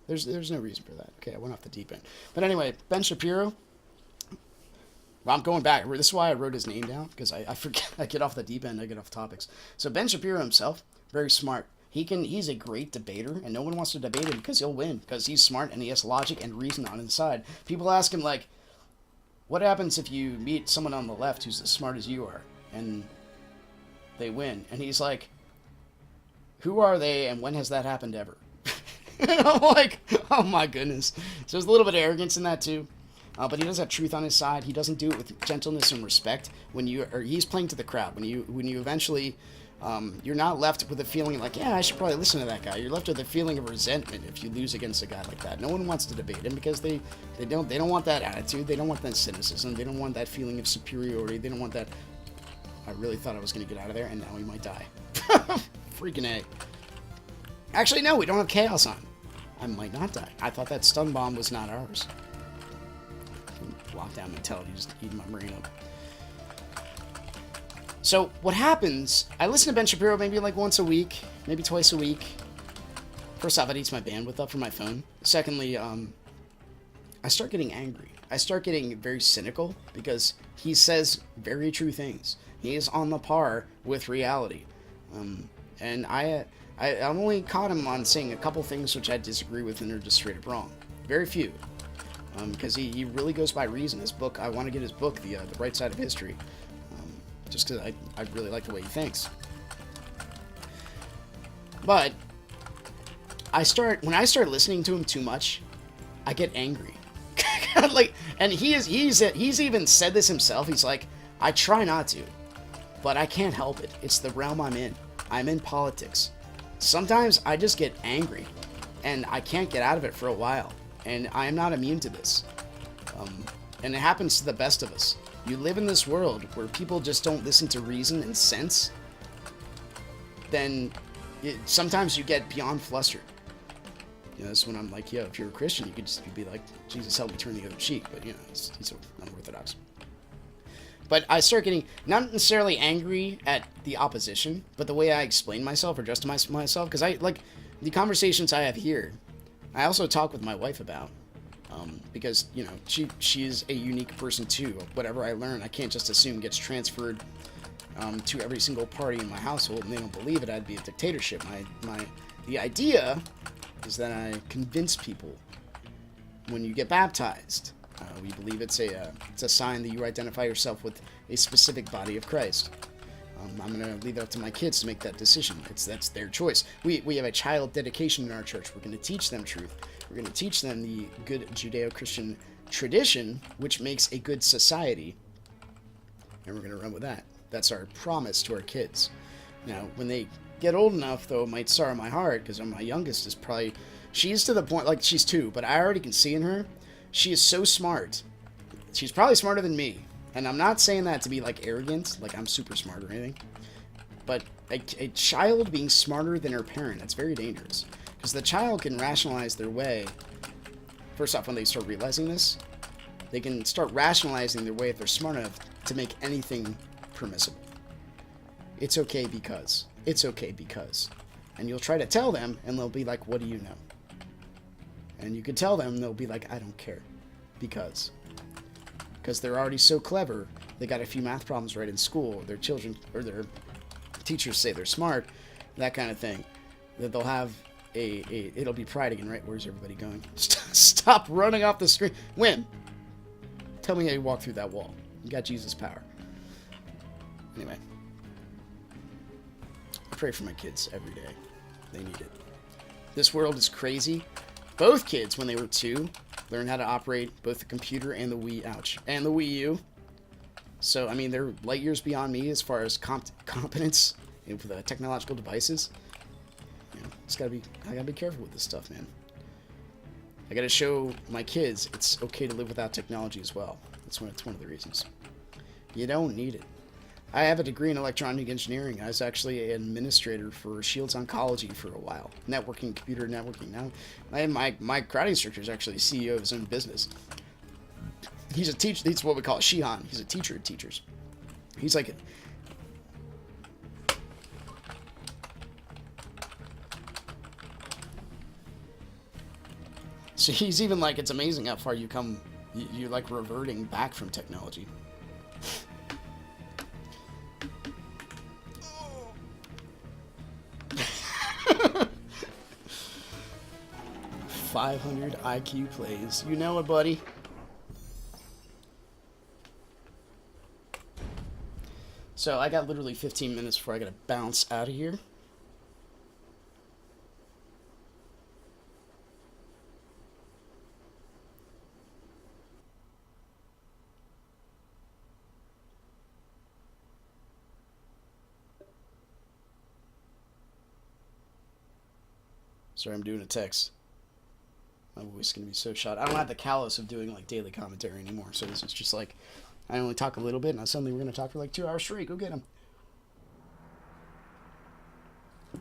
There's no reason for that. Okay, I went off the deep end. But anyway, Ben Shapiro. Well, I'm going back. This is why I wrote his name down, because I forget. I get off the deep end. I get off topics. So Ben Shapiro himself, very smart. He's a great debater, and no one wants to debate him because he'll win, because he's smart and he has logic and reason on his side. People ask him, like, what happens if you meet someone on the left who's as smart as you are, and they win? And he's like, who are they, and when has that happened ever? And I'm like, oh my goodness. So there's a little bit of arrogance in that too. But he does have truth on his side. He doesn't do it with gentleness and respect. He's playing to the crowd. When you eventually, you're not left with a feeling like, yeah, I should probably listen to that guy. You're left with a feeling of resentment if you lose against a guy like that. No one wants to debate him because they don't want that attitude. They don't want that cynicism. They don't want that feeling of superiority. They don't want that. I really thought I was going to get out of there, and now we might die. Freaking A. Actually, no, we don't have chaos on. I might not die. I thought that stun bomb was not ours. Lockdown mentality just eating my brain up. So what happens, I listen to Ben Shapiro maybe like once a week, maybe twice a week. First off, it eats my bandwidth up from my phone. Secondly, I start getting angry. I start getting very cynical because he says very true things. He is on the par with reality. And I only caught him on saying a couple things which I disagree with and are just straight up wrong. Very few. Because he really goes by reason. His book, I want to get his book, The Right Side of History, just because I really like the way he thinks. But when I start listening to him too much, I get angry. Like, and he's even said this himself. He's like, I try not to, but I can't help it. It's the realm I'm in. I'm in politics. Sometimes I just get angry, and I can't get out of it for a while. And I am not immune to this. And it happens to the best of us. You live in this world where people just don't listen to reason and sense. Then sometimes you get beyond flustered. You know, that's when I'm like, yo, if you're a Christian, you could just be like, Jesus, help me turn the other cheek. But, you know, he's unorthodox. But I start getting, not necessarily angry at the opposition, but the way I explain myself or justify myself. Because the conversations I have here, I also talk with my wife about, because, you know, she is a unique person too. Whatever I learn, I can't just assume gets transferred to every single party in my household, and they don't believe it. I'd be a dictatorship. The idea is that I convince people when you get baptized, we believe it's a sign that you identify yourself with a specific body of Christ. I'm going to leave it up to my kids to make that decision. That's their choice. We have a child dedication in our church. We're going to teach them truth. We're going to teach them the good Judeo-Christian tradition, which makes a good society. And we're going to run with that. That's our promise to our kids. Now, when they get old enough, though, it might sorrow my heart, because my youngest is probably... She's to the point, like, she's 2, but I already can see in her, she is so smart. She's probably smarter than me. And I'm not saying that to be, like, arrogant, like I'm super smart or anything. But a child being smarter than her parent, that's very dangerous. Because the child can rationalize their way. First off, when they start realizing this, they can start rationalizing their way if they're smart enough to make anything permissible. It's okay because. It's okay because. And you'll try to tell them, and they'll be like, what do you know? And you can tell them, and they'll be like, I don't care. Because they're already so clever, they got a few math problems right in school, or their children, or their teachers say they're smart, that kind of thing, that they'll have it'll be pride again, right? Where's everybody going? Stop running off the screen. Win. Tell me how you walk through that wall. You got Jesus' power. Anyway. I pray for my kids every day. They need it. This world is crazy. Both kids, when they were 2, learned how to operate both the computer and the and the Wii U. So, I mean, they're light years beyond me as far as competence with technological devices. You know, I gotta be careful with this stuff, man. I gotta show my kids it's okay to live without technology as well. It's one of the reasons. You don't need it. I have a degree in electronic engineering. I was actually an administrator for Shields Oncology for a while. Networking, computer networking. Now, my karate instructor is actually CEO of his own business. He's a teacher. He's what we call a Shihan. He's a teacher of teachers. He's like... So he's even like, it's amazing how far you come. You're like reverting back from technology. 500 IQ plays. You know it, buddy. So I got literally 15 minutes before I gotta bounce out of here. Sorry, I'm doing a text. My voice is going to be so shot. I don't have the callous of doing like daily commentary anymore. So this is just like, I only talk a little bit, and suddenly we're going to talk for like 2 hours straight. Go get him.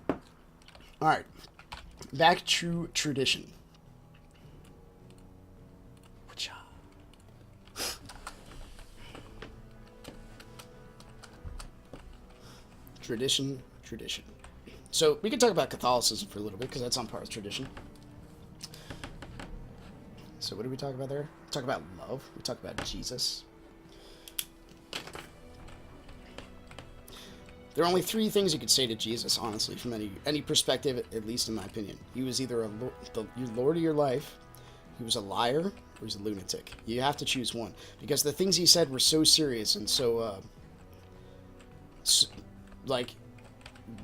All right. Back to tradition. Tradition. So we can talk about Catholicism for a little bit because that's on par with tradition. So what did we talk about there? We talk about love. We talk about Jesus. There are only 3 things you could say to Jesus, honestly, from any perspective, at least in my opinion. He was either the Lord of your life, he was a liar, or he's a lunatic. You have to choose one. Because the things he said were so serious and so, like,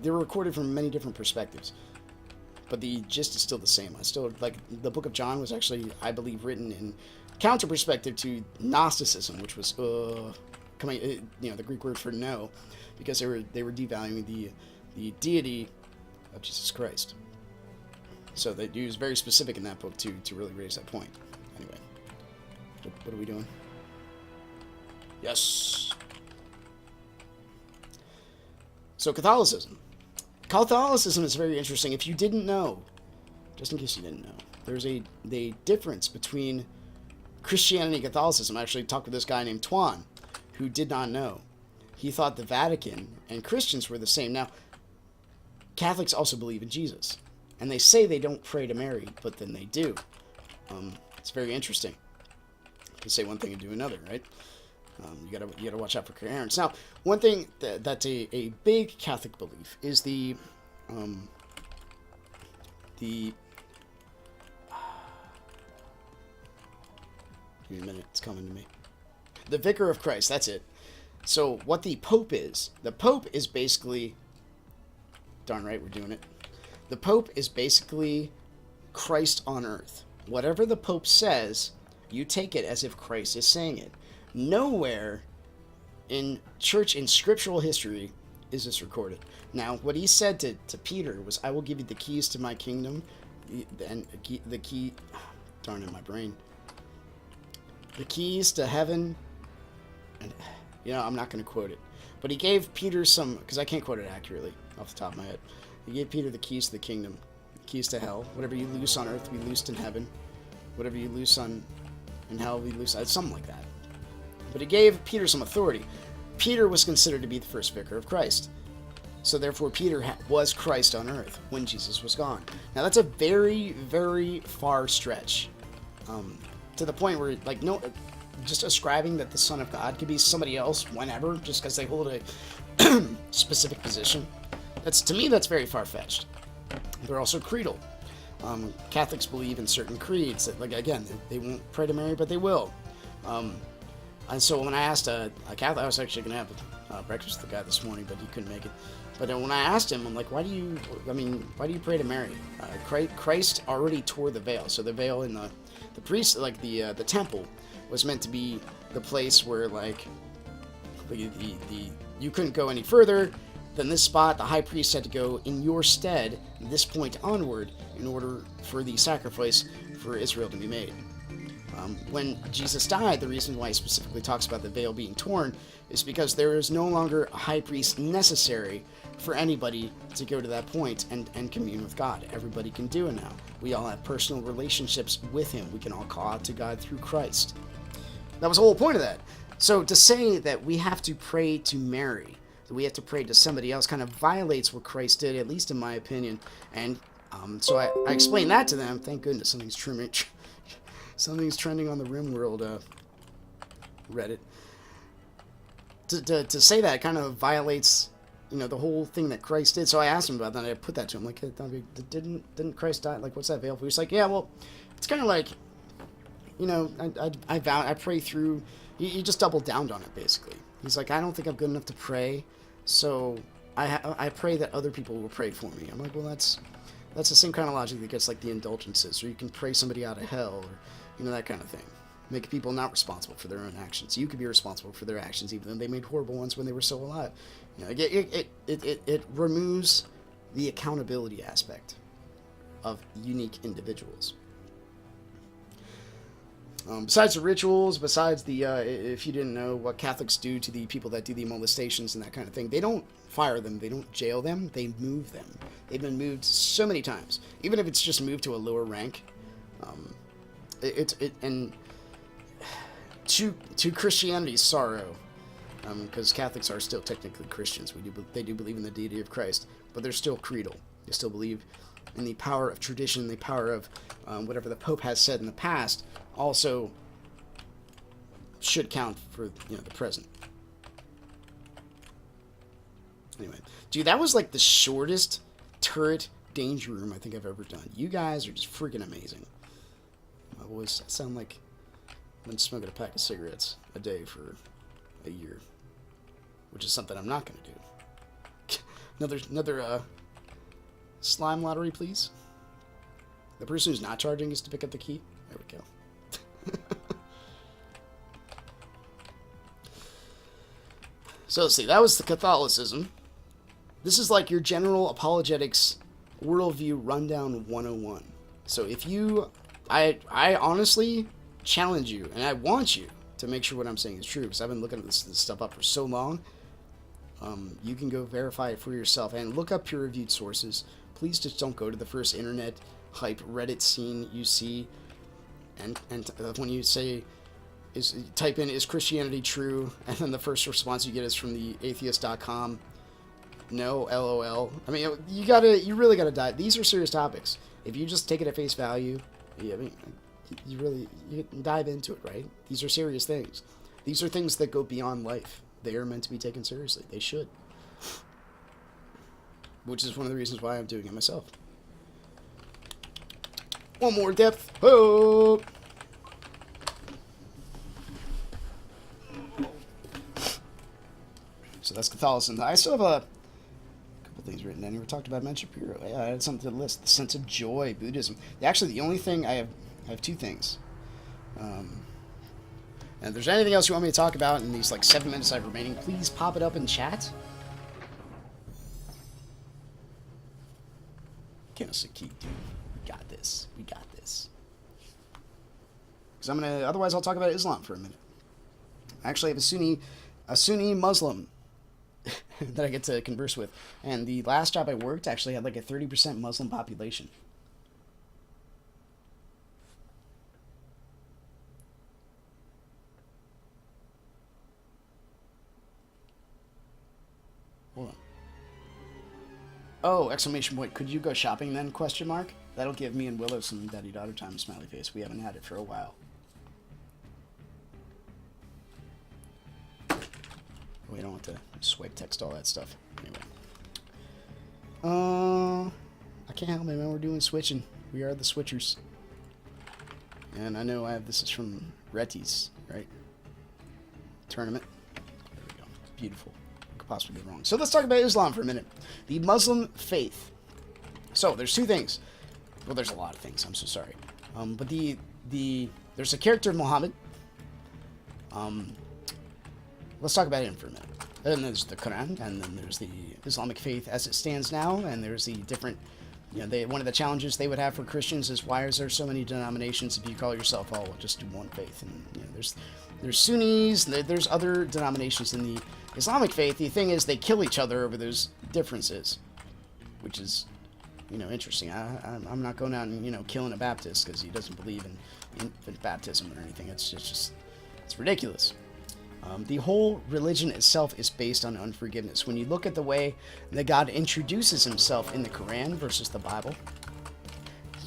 they were recorded from many different perspectives. But the gist is still the same. I still, like, the book of John was actually, I believe, written in counter perspective to Gnosticism, which was, the Greek word for no, because they were devaluing the deity of Jesus Christ. So he was very specific in that book to really raise that point. Anyway, what are we doing? Yes. So Catholicism. Catholicism is very interesting. If you didn't know, just in case you didn't know, there's a difference between Christianity and Catholicism. I actually talked with this guy named Tuan, who did not know. He thought the Vatican and Christians were the same. Now, Catholics also believe in Jesus, and they say they don't pray to Mary, but then they do. It's very interesting. You say one thing and do another, right? You gotta watch out for coherence. Now, one thing that's a big Catholic belief is the give me a minute, it's coming to me. The Vicar of Christ, that's it. So what the Pope is basically, darn right we're doing it. The Pope is basically Christ on earth. Whatever the Pope says, you take it as if Christ is saying it. Nowhere in church, in scriptural history, is this recorded. Now, what he said to Peter was, I will give you the keys to my kingdom, and the key, darn it, my brain, the keys to heaven, and, I'm not going to quote it, but he gave Peter some, because I can't quote it accurately off the top of my head, he gave Peter the keys to the kingdom, the keys to hell. Whatever you loose on earth will be loosed in heaven. Whatever you loose in hell will be loosed, something like that. But he gave Peter some authority. Peter was considered to be the first vicar of Christ. So therefore, Peter was Christ on earth when Jesus was gone. Now, that's a very, very far stretch. To the point where, like, no, just ascribing that the Son of God could be somebody else whenever, just because they hold a specific position. To me, that's very far-fetched. They're also creedal. Catholics believe in certain creeds that, like, again, they won't pray to Mary, but they will. And so when I asked a Catholic, I was actually going to have breakfast with the guy this morning, but he couldn't make it. But when I asked him, I'm like, why do you pray to Mary? Christ already tore the veil. So the veil in the priest, like the temple, was meant to be the place where, like, you couldn't go any further than this spot. The high priest had to go in your stead, this point onward, in order for the sacrifice for Israel to be made. When Jesus died, the reason why he specifically talks about the veil being torn is because there is no longer a high priest necessary for anybody to go to that point and commune with God. Everybody can do it now. We all have personal relationships with him. We can all call out to God through Christ. That was the whole point of that. So to say that we have to pray to Mary, that we have to pray to somebody else, kind of violates what Christ did, at least in my opinion. And so I explained that to them. Thank goodness something's Something's trending on the RimWorld Reddit. To say that kind of violates, the whole thing that Christ did. So I asked him about that. And I put that to him, like, didn't Christ die? Like, what's that veil for? He's like, yeah, well, it's kind of like, I pray through. He just doubled down on it, basically. He's like, I don't think I'm good enough to pray, so I pray that other people will pray for me. I'm like, well, that's the same kind of logic that gets like the indulgences, or you can pray somebody out of hell, or that kind of thing. Make people not responsible for their own actions. You could be responsible for their actions, even though they made horrible ones when they were still alive. It removes the accountability aspect of unique individuals. Besides the rituals, besides the, if you didn't know, what Catholics do to the people that do the molestations and that kind of thing, they don't fire them, they don't jail them, they move them. They've been moved so many times, even if it's just moved to a lower rank. And to Christianity's sorrow, because Catholics are still technically Christians, they do believe in the deity of Christ, but they're still creedal. They still believe in the power of tradition, the power of whatever the Pope has said in the past, also should count for the present. Anyway, dude, that was like the shortest turret danger room I think I've ever done. You guys are just freaking amazing. My voice sound like I've been smoking a pack of cigarettes a day for a year, which is something I'm not going to do. Another slime lottery, please. The person who's not charging is to pick up the key. There we go. So let's see, that was the Catholicism. This is like your general apologetics worldview rundown 101. So if you, I honestly challenge you, and I want you to make sure what I'm saying is true, because I've been looking at this stuff up for so long. You can go verify it for yourself and look up peer-reviewed sources. Please just don't go to the first internet hype Reddit scene you see, and when you say, type in, is Christianity true? And then the first response you get is from the atheist.com. No, LOL. I mean, you really gotta dive. These are serious topics. If you just take it at face value, you dive into it, right? These are serious things. These are things that go beyond life. They are meant to be taken seriously. They should. Which is one of the reasons why I'm doing it myself. One more depth. Oh! So that's Catholicism. I still have a couple things written down here. We talked about Shapiro. Yeah, I had something to the list. The sense of joy, Buddhism. Actually, the only thing I have two things. And if there's anything else you want me to talk about in these 7 minutes I have remaining, please pop it up in chat. Honestly, keep, dude. We got this. We got this. Because otherwise I'll talk about Islam for a minute. I actually have a Sunni Muslim that I get to converse with. And the last job I worked actually had a 30% Muslim population. Hold on. Oh, exclamation point. Could you go shopping then? Question mark. That'll give me and Willow some daddy-daughter time, smiley face. We haven't had it for a while. We don't want to swipe text all that stuff. Anyway. I can't help it, man. We're doing switching. We are the switchers. And I know this is from Retti's, right? Tournament. There we go. Beautiful. Could possibly be wrong. So let's talk about Islam for a minute. The Muslim faith. So there's two things. Well, there's a lot of things. I'm so sorry. But there's a character of Muhammad. Let's talk about him for a minute. And then there's the Quran, and then there's the Islamic faith as it stands now, and there's the different, one of the challenges they would have for Christians is, why is there so many denominations if you call yourself, oh, we'll just do one faith? And there's Sunnis, there's other denominations in the Islamic faith. The thing is, they kill each other over those differences, which is, interesting. I'm not going out and, killing a Baptist because he doesn't believe in infant baptism or anything. It's ridiculous. The whole religion itself is based on unforgiveness. When you look at the way that God introduces himself in the Quran versus the Bible,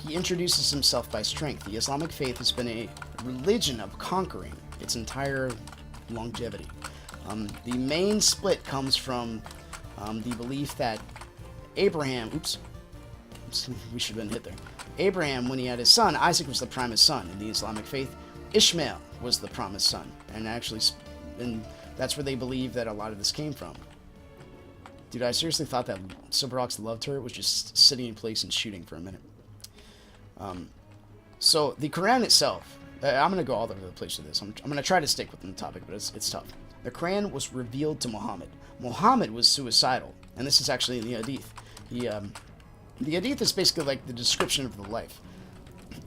he introduces himself by strength. The Islamic faith has been a religion of conquering its entire longevity. The main split comes from the belief that Abraham, we should have been hit there. Abraham, when he had his son, Isaac was the promised son. In the Islamic faith, Ishmael was the promised son. And that's where they believe that a lot of this came from. Dude, I seriously thought that Silverhawk's love turret was just sitting in place and shooting for a minute. So the Quran itself, I'm going to go all over the place with this. I'm going to try to stick within the topic, but it's tough. The Quran was revealed to Muhammad. Muhammad was suicidal, and this is actually in the Hadith. The Hadith is basically like the description of the life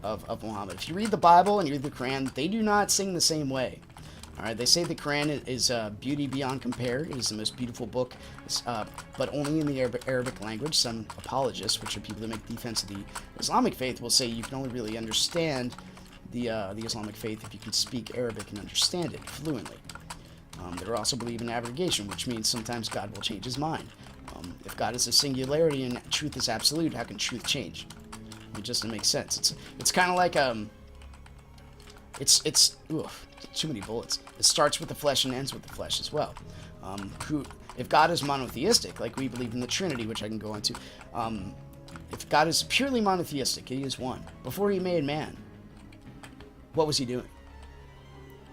of Muhammad. If you read the Bible and you read the Quran, they do not sing the same way. All right, they say the Quran is beauty beyond compare. It is the most beautiful book, but only in the Arabic language. Some apologists, which are people that make defense of the Islamic faith, will say you can only really understand the Islamic faith if you can speak Arabic and understand it fluently. They also believe in abrogation, which means sometimes God will change his mind. If God is a singularity and truth is absolute, how can truth change? It just doesn't make sense. It's kind of like too many bullets. It starts with the flesh and ends with the flesh as well. If God is monotheistic, like we believe in the Trinity, which I can go into, if God is purely monotheistic, he is one. Before he made man, what was he doing?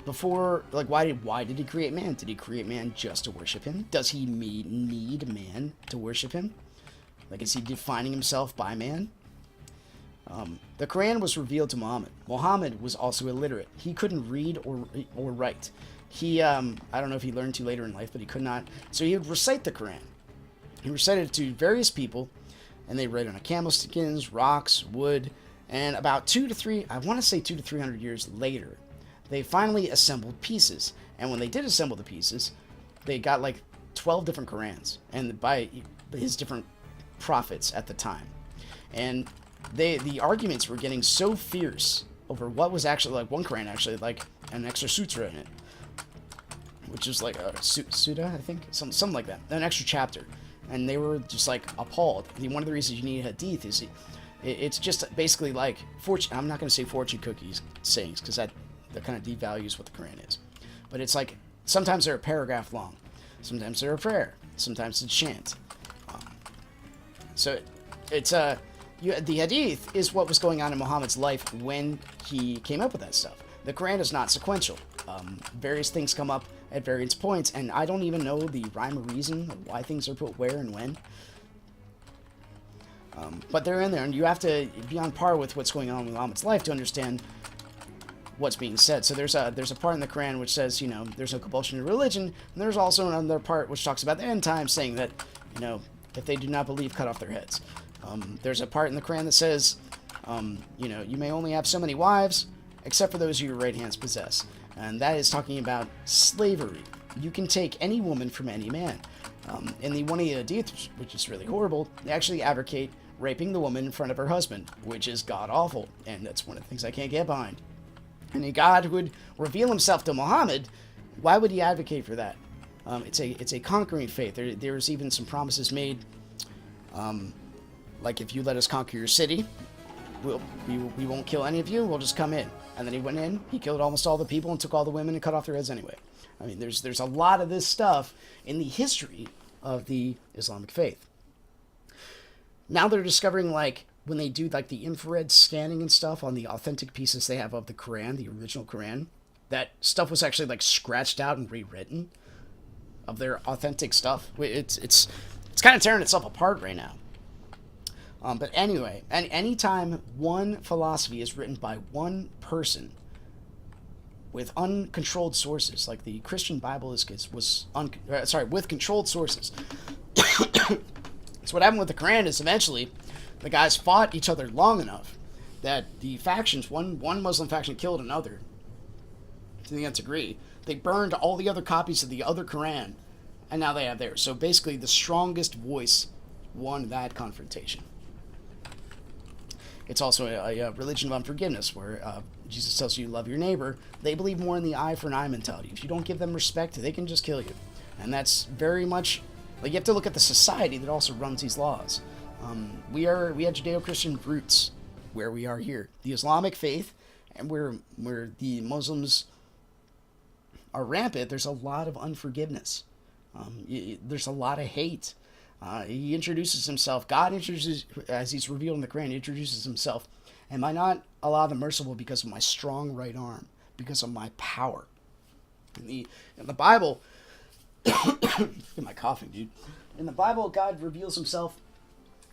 Before, like, why did he create man? Did he create man just to worship him? Does he need man to worship him? Like, is he defining himself by man? The Quran was revealed to Muhammad. Muhammad was also illiterate. He couldn't read or write. He, I don't know if he learned to later in life, but he could not. So he would recite the Quran. He recited it to various people, and they read on a camel skins, rocks, wood, and about 200 to 300 years later, they finally assembled pieces. And when they did assemble the pieces, they got like 12 different Qurans, and by his different prophets at the time. And the arguments were getting so fierce over what was actually, like, one Quran actually like an extra sutra in it, which is like a Sutta, I think, something like that, an extra chapter, and they were just like appalled. One of the reasons you need Hadith is it's just basically like I'm not going to say fortune cookies sayings, because that kind of devalues what the Quran is, but it's like sometimes they're a paragraph long, sometimes they're a prayer, sometimes it's chant. So it's the Hadith is what was going on in Muhammad's life when he came up with that stuff. The Quran is not sequential. Various things come up at various points, and I don't even know the rhyme or reason of why things are put where and when. But they're in there, and you have to be on par with what's going on in Muhammad's life to understand what's being said. So there's a part in the Quran which says, there's no compulsion in religion, and there's also another part which talks about the end times, saying that, if they do not believe, cut off their heads. There's a part in the Quran that says, you may only have so many wives, except for those your right hands possess. And that is talking about slavery. You can take any woman from any man. In one of the hadith, which is really horrible, they actually advocate raping the woman in front of her husband, which is god-awful, and that's one of the things I can't get behind. And a God would reveal himself to Muhammad, why would he advocate for that? It's a conquering faith. There's even some promises made, like, if you let us conquer your city, we won't kill any of you, we'll just come in. And then he went in, he killed almost all the people and took all the women and cut off their heads anyway. I mean, there's a lot of this stuff in the history of the Islamic faith. Now they're discovering, like, when they do, like, the infrared scanning and stuff on the authentic pieces they have of the Quran, the original Quran, that stuff was actually, like, scratched out and rewritten of their authentic stuff. It's kind of tearing itself apart right now. But anyway, and anytime one philosophy is written by one person with uncontrolled sources, like the Christian Bible with controlled sources. So what happened with the Quran is eventually the guys fought each other long enough that the factions, one Muslim faction killed another to the nth degree. They burned all the other copies of the other Quran, and now they have theirs. So basically the strongest voice won that confrontation. It's also a religion of unforgiveness, where Jesus tells you love your neighbor. They believe more in the eye for an eye mentality. If you don't give them respect, they can just kill you. And that's very much, like, you have to look at the society that also runs these laws. We have Judeo-Christian roots where we are here. The Islamic faith, and where the Muslims are rampant, there's a lot of unforgiveness. There's a lot of hate. He introduces himself. God introduces, as he's revealed in the Quran, he introduces himself. Am I not Allah the Merciful because of my strong right arm, because of my power? In the Bible, get my coughing, dude. In the Bible, God reveals himself.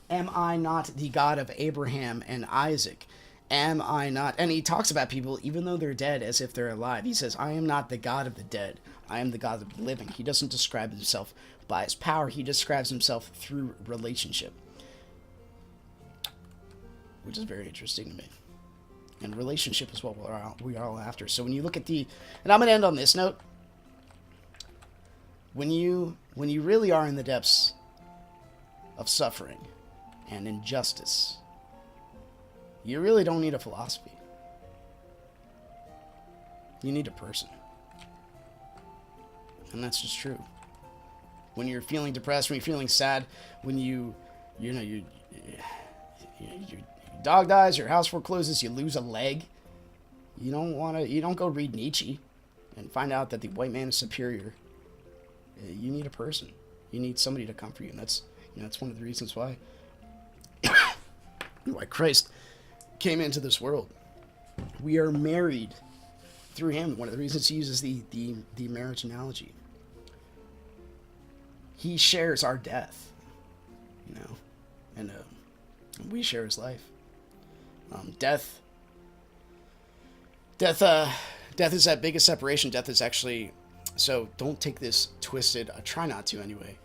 Am I not the God of Abraham and Isaac? Am I not? And he talks about people, even though they're dead, as if they're alive. He says, I am not the God of the dead. I am the God of the living. He doesn't describe himself by his power. He describes himself through relationship, which is very interesting to me. And relationship is what we are all after. So when you look at and I'm going to end on this note. When you really are in the depths of suffering and injustice, you really don't need a philosophy. You need a person. And that's just true. When you're feeling depressed, when you're feeling sad, when your dog dies, your house forecloses, you lose a leg, you don't go read Nietzsche and find out that the white man is superior. You need a person. You need somebody to comfort you, and that's one of the reasons why Christ came into this world. We are married through him. One of the reasons he uses the marriage analogy. He shares our death, and we share his life. Death is that biggest separation. Death is actually. So don't take this twisted. I try not to anyway.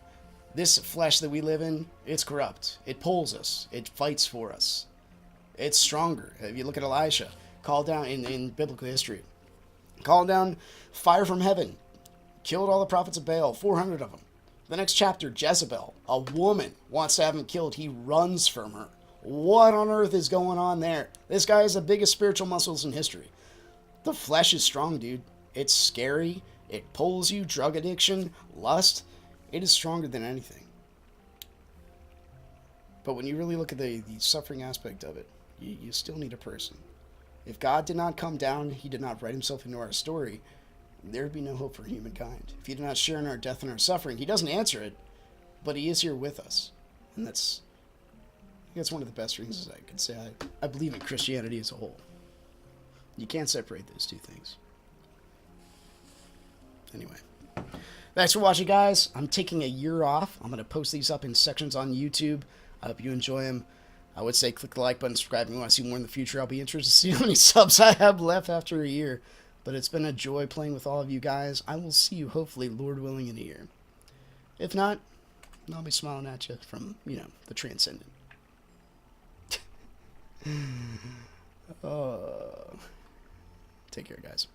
This flesh that we live in, it's corrupt. It pulls us. It fights for us. It's stronger. If you look at Elisha, called down in biblical history, called down fire from heaven, killed all the prophets of Baal, 400 of them. The next chapter, Jezebel, a woman, wants to have him killed. He runs from her. What on earth is going on there? This guy has the biggest spiritual muscles in history. The flesh is strong, dude. It's scary. It pulls you. Drug addiction, lust. It is stronger than anything. But when you really look at the suffering aspect of it, you still need a person. If God did not come down, he did not write himself into our story, there would be no hope for humankind. If he did not share in our death and our suffering, he doesn't answer it, but he is here with us. And that's one of the best reasons I could say I believe in Christianity as a whole. You can't separate those two things. Anyway, thanks for watching, guys. I'm taking a year off. I'm going to post these up in sections on YouTube. I hope you enjoy them. I would say click the like button, subscribe if you want to see more in the future. I'll be interested to see how many subs I have left after a year. But it's been a joy playing with all of you guys. I will see you, hopefully, Lord willing, in a year. If not, I'll be smiling at you from, the transcendent. Take care, guys.